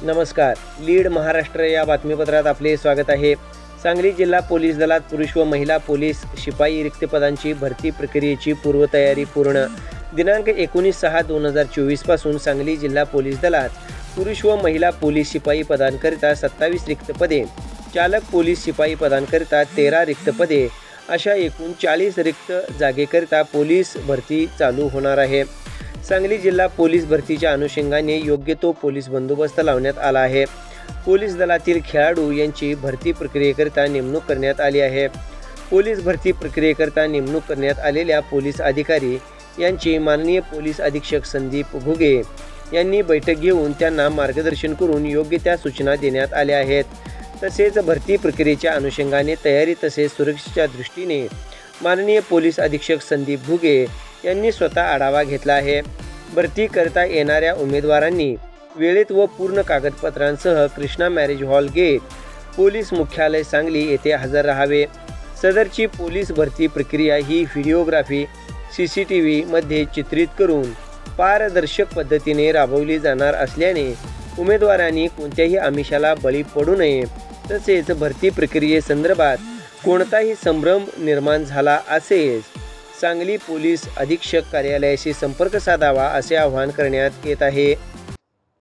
नमस्कार. लीड महाराष्ट्र या बातमीपत्रात आपले स्वागत आहे. सांगली जिल्हा पोलीस दलात पुरुष व महिला पोलीस शिपाई रिक्त पदांची भरती प्रक्रियेची पूर्वतयारी पूर्ण. दिनांक 19/6/2024 पासून सांगली जिल्हा पोलीस दलात पुरुष व महिला पोलीस शिपाई पदांकरिता 27 रिक्त पदे, चालक पोलीस शिपाई पदांकरिता 13 रिक्त पदे अशा एकूण 40 रिक्त जागेकरिता पोलीस भरती चालू होणार आहे. सांगली जिल्हा पोलीस भरतीच्या अनुषंगाने योग्य तो पोलीस बंदोबस्त लावण्यात आला आहे. पोलीस दलातील खेळाडू यांची भरती प्रक्रियेकरिता नेमणूक करण्यात आली आहे. पोलीस भरती प्रक्रियेकरिता नेमणूक करण्यात आलेल्या पोलीस अधिकारी यांची माननीय पोलीस अधीक्षक संदीप घुगे यांनी बैठक घेऊन त्यांना मार्गदर्शन करून योग्य त्या सूचना देण्यात आल्या आहेत. तसेच भरती प्रक्रियेच्या अनुषंगाने तयारी तसेच सुरक्षेच्या दृष्टीने माननीय पोलीस अधीक्षक संदीप घुगे यांनी स्वतः आढावा घेतला आहे. भरती करता येणाऱ्या उमेदवारांनी वेळेत व पूर्ण कागदपत्रांसह Krishna marriage hall gate police मुख्यालय सांगली येथे हजर राहावे. सदरची पोलीस भरती प्रक्रिया ही व्हिडिओग्राफी CCTV मध्ये चित्रित करून पारदर्शक पद्धतीने राबवली जाणार असल्याने उमेदवारांनी कोणत्याही आमिषाला बळी पडू नये. तसेच भरती प्रक्रियेसंदर्भात कोणताही संभ्रम निर्माण झाला असेल सांगली पोलीस अधीक्षक कार्यालयाशी संपर्क साधावा असे आवाहन करण्यात येत आहे.